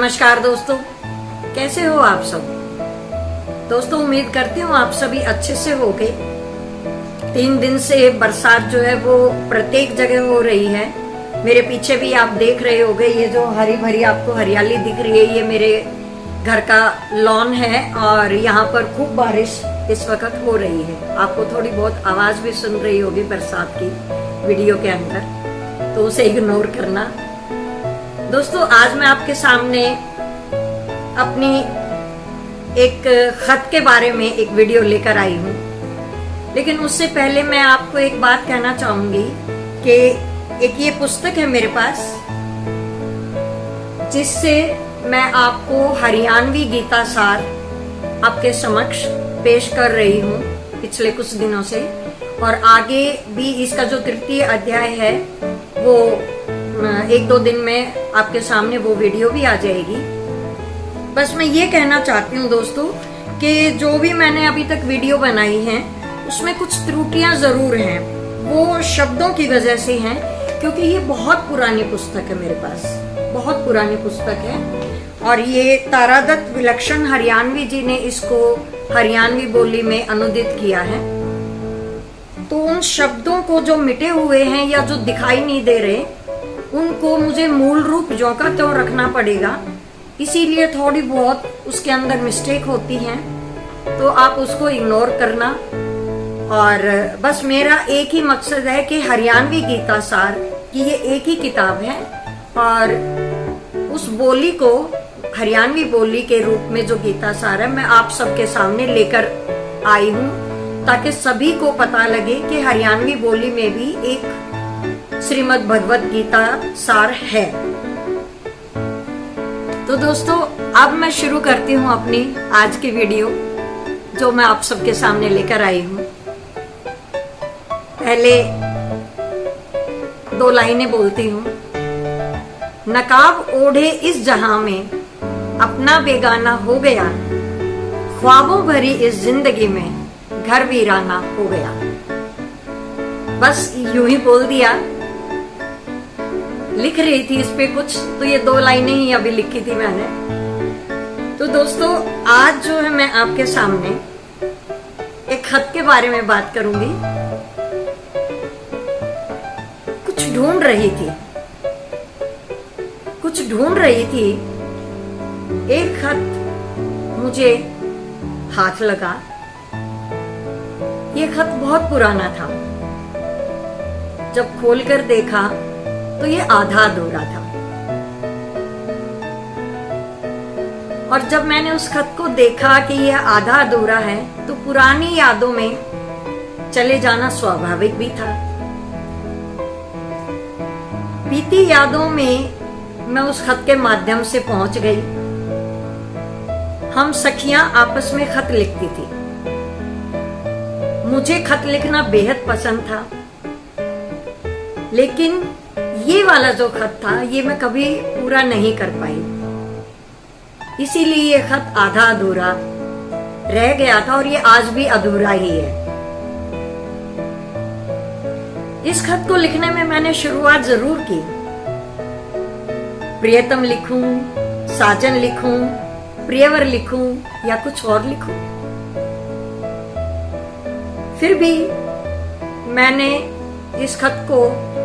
नमस्कार दोस्तों, कैसे हो आप सब। दोस्तों उम्मीद करती हूँ आप सभी अच्छे से होगे। 3 दिन से बरसात जो है वो प्रत्येक जगह हो रही है। मेरे पीछे भी आप देख रहे होगे, ये जो हरी भरी आपको हरियाली दिख रही है, ये मेरे घर का लॉन है और यहाँ पर खूब बारिश इस वक्त हो रही है। आपको थोड़ी बहुत आवाज भी सुन रही होगी बरसात की वीडियो के अंदर, तो उसे इग्नोर करना। दोस्तों आज मैं आपके सामने अपनी एक खत के बारे में एक वीडियो लेकर आई हूँ, लेकिन उससे पहले मैं आपको एक बात कहना चाहूंगी कि एक ये पुस्तक है मेरे पास, जिससे मैं आपको हरियाणवी गीता सार आपके समक्ष पेश कर रही हूँ पिछले कुछ दिनों से, और आगे भी इसका जो 3य अध्याय है वो 1-2 दिन में आपके सामने वो वीडियो भी आ जाएगी। बस मैं ये कहना चाहती हूँ दोस्तों कि जो भी मैंने अभी तक वीडियो बनाई है उसमें कुछ त्रुटियां जरूर हैं। वो शब्दों की वजह से हैं, क्योंकि ये बहुत पुरानी पुस्तक है, मेरे पास बहुत पुरानी पुस्तक है और ये तारादत्त विलक्षण हरियाणवी जी ने इसको हरियाणवी बोली में अनुदित किया है। तो उन शब्दों को जो मिटे हुए हैं या जो दिखाई नहीं दे रहे, उनको मुझे मूल रूप ज्यों का त्यों रखना पड़ेगा, इसीलिए थोड़ी बहुत उसके अंदर मिस्टेक होती हैं, तो आप उसको इग्नोर करना। और बस मेरा एक ही मकसद है कि हरियाणवी गीता सार की ये एक ही किताब है और उस बोली को हरियाणवी बोली के रूप में जो गीता सार है मैं आप सबके सामने लेकर आई हूँ, ताकि सभी को पता लगे कि हरियाणवी बोली में भी एक श्रीमद् भगवत गीता सार है। तो दोस्तों अब मैं शुरू करती हूँ अपनी आज की वीडियो जो मैं आप सबके सामने लेकर आई हूँ। पहले 2 लाइनें बोलती हूँ। नकाब ओढ़े इस जहां में अपना बेगाना हो गया, ख्वाबों भरी इस जिंदगी में घर वीराना हो गया। बस यूं ही बोल दिया। लिख रही थी इस पे कुछ, तो ये 2 लाइनें ही अभी लिखी थी मैंने। तो दोस्तों आज जो है मैं आपके सामने एक खत के बारे में बात करूंगी। कुछ ढूंढ रही थी, एक खत मुझे हाथ लगा। ये खत बहुत पुराना था। जब खोलकर देखा तो ये आधा अधूरा था, और जब मैंने उस खत को देखा कि ये आधा अधूरा है तो पुरानी यादों में चले जाना स्वाभाविक भी था। बीती यादों में मैं उस खत के माध्यम से पहुंच गई। हम सखियां आपस में खत लिखती थी। मुझे खत लिखना बेहद पसंद था, लेकिन ये वाला जो खत था ये मैं कभी पूरा नहीं कर पाई, इसीलिए ये खत आधा अधूरा रह गया था और ये आज भी अधूरा ही है। इस खत को लिखने में मैंने शुरुआत जरूर की। प्रियतम लिखूं, साजन लिखूं, प्रियवर लिखूं या कुछ और लिखूं, फिर भी मैंने इस खत को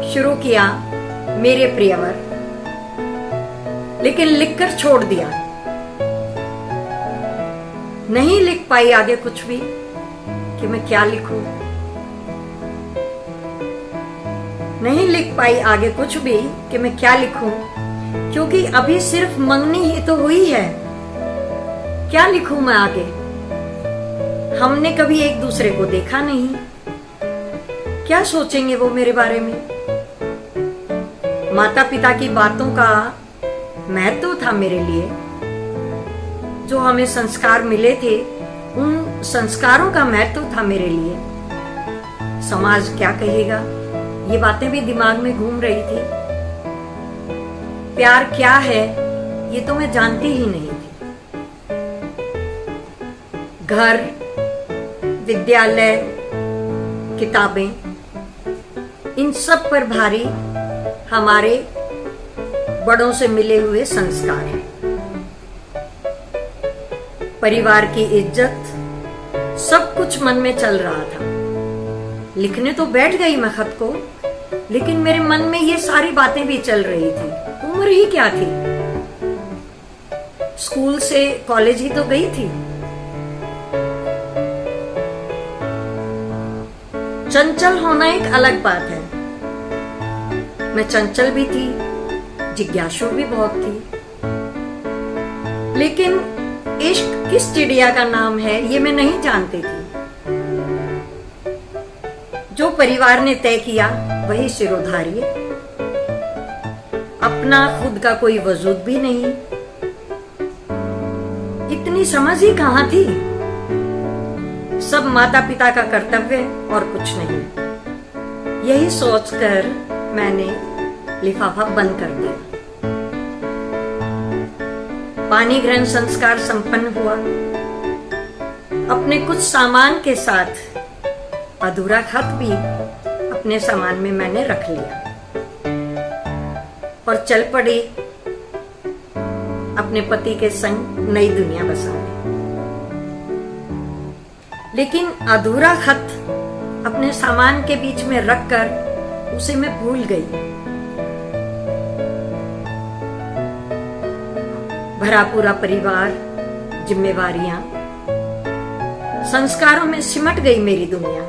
शुरू किया मेरे प्रियवर, लेकिन लिखकर छोड़ दिया। नहीं लिख पाई आगे कुछ भी कि मैं क्या लिखूं। नहीं लिख पाई आगे कुछ भी कि मैं क्या लिखूं, क्योंकि अभी सिर्फ मंगनी ही तो हुई है। क्या लिखूं मैं आगे? हमने कभी एक दूसरे को देखा नहीं। क्या सोचेंगे वो मेरे बारे में? माता पिता की बातों का महत्व था मेरे लिए। जो हमें संस्कार मिले थे उन संस्कारों का महत्व था मेरे लिए। समाज क्या कहेगा, ये बातें भी दिमाग में घूम रही थी। प्यार क्या है ये तो मैं जानती ही नहीं थी। घर, विद्यालय, किताबें, इन सब पर भारी हमारे बड़ों से मिले हुए संस्कार हैं। परिवार की इज्जत, सब कुछ मन में चल रहा था। लिखने तो बैठ गई मैं खत को, लेकिन मेरे मन में ये सारी बातें भी चल रही थी। उम्र ही क्या थी, स्कूल से कॉलेज ही तो गई थी। चंचल होना एक अलग बात है। मैं चंचल भी थी, जिज्ञासु भी बहुत थी, लेकिन इश्क किस चिड़िया का नाम है ये मैं नहीं जानती थी। जो परिवार ने तय किया वही सिरोधार्य, अपना खुद का कोई वजूद भी नहीं। इतनी समझ ही कहां थी, सब माता पिता का कर्तव्य और कुछ नहीं। यही सोचकर मैंने लिफाफा बंद कर दिया। पानी ग्रहण संस्कार संपन्न हुआ। अपने कुछ सामान के साथ अधूरा खत भी अपने सामान में मैंने रख लिया और चल पड़ी अपने पति के संग नई दुनिया बसाने। लेकिन अधूरा खत अपने सामान के बीच में रखकर उसे मैं भूल गई। भरा पूरा परिवार, जिम्मेवारियां, संस्कारों में सिमट गई मेरी दुनिया।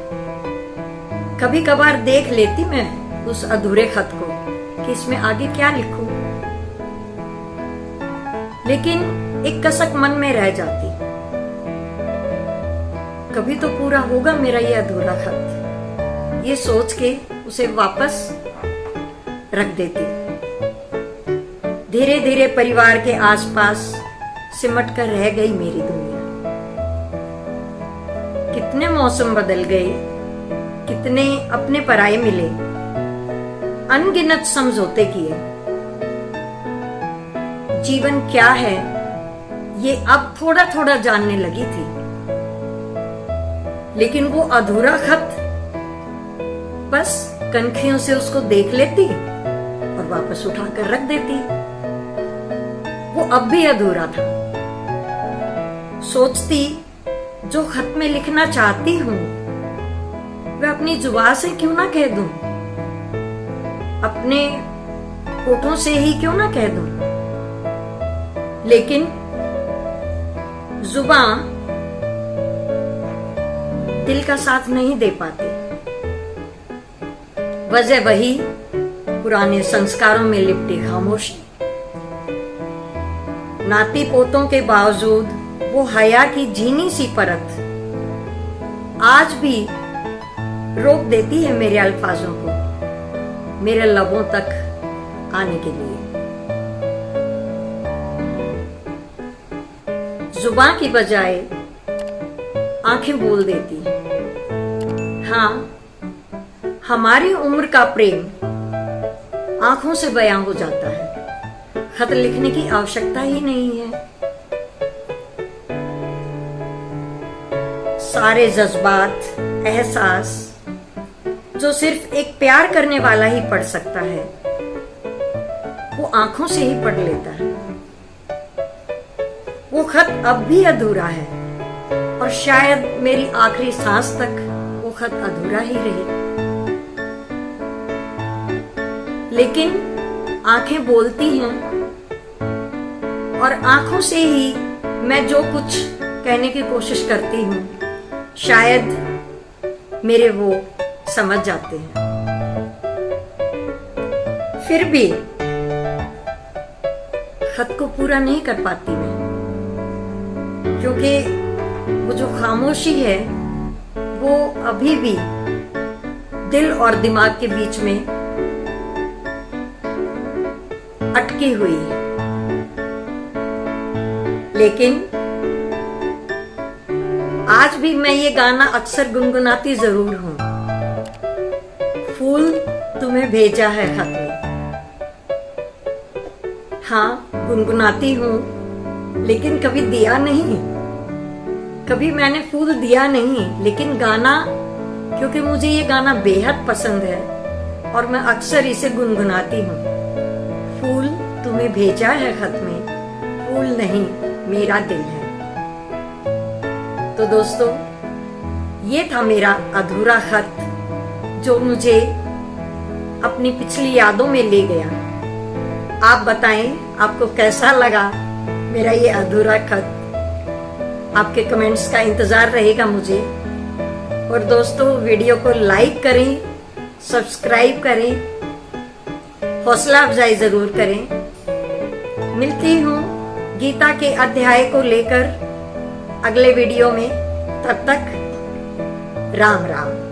कभी कभार देख लेती मैं उस अधूरे खत को कि इसमें आगे क्या लिखूं, लेकिन एक कसक मन में रह जाती। कभी तो पूरा होगा मेरा ये अधूरा खत, ये सोच के उसे वापस रख देती। धीरे धीरे परिवार के आसपास सिमट कर रह गई मेरी दुनिया। कितने मौसम बदल गए, कितने अपने पराये मिले, अनगिनत समझौते किए। जीवन क्या है ये अब थोड़ा थोड़ा जानने लगी थी, लेकिन वो अधूरा खत बस कनखियों से उसको देख लेती और वापस उठाकर रख देती। वो अब भी अधूरा था। सोचती जो खत में लिखना चाहती हूं वह अपनी जुबान से क्यों ना कह दूं, अपने होठों से ही क्यों ना कह दूं। लेकिन जुबान दिल का साथ नहीं दे पाती। वजह वही पुराने संस्कारों में लिपटी खामोशी। नाती पोतों के बावजूद वो हया की झीनी सी परत आज भी रोक देती है मेरे अल्फाजों को मेरे लबों तक आने के लिए। जुबान की बजाय आंखें बोल देती। हाँ, हमारी उम्र का प्रेम आंखों से बयां हो जाता है। खत लिखने की आवश्यकता ही नहीं है। सारे जज्बात, एहसास जो सिर्फ एक प्यार करने वाला ही पढ़ सकता है, वो आंखों से ही पढ़ लेता है। वो खत अब भी अधूरा है और शायद मेरी आखिरी सांस तक वो खत अधूरा ही रहे। लेकिन आंखें बोलती हैं और आंखों से ही मैं जो कुछ कहने की कोशिश करती हूँ शायद मेरे वो समझ जाते हैं। फिर भी खत को पूरा नहीं कर पाती मैं, क्योंकि वो जो खामोशी है वो अभी भी दिल और दिमाग के बीच में अटकी हुई है। लेकिन आज भी मैं ये गाना अक्सर गुनगुनाती जरूर हूं। फूल तुम्हें भेजा है खत में। हाँ, गुनगुनाती हूं, लेकिन कभी दिया नहीं। कभी मैंने फूल दिया नहीं, लेकिन गाना, क्योंकि मुझे ये गाना बेहद पसंद है और मैं अक्सर इसे गुनगुनाती हूँ। फूल तुम्हें भेजा है खत में, फूल नहीं मेरा दिल है। तो दोस्तों, ये था मेरा अधूरा खत जो मुझे अपनी पिछली यादों में ले गया। आप बताएं आपको कैसा लगा मेरा ये अधूरा खत। आपके कमेंट्स का इंतजार रहेगा मुझे। और दोस्तों, वीडियो को लाइक करें, सब्सक्राइब करें, हौसला अफजाई जरूर करें। मिलती हूँ गीता के अध्याय को लेकर अगले वीडियो में। तब तक राम राम।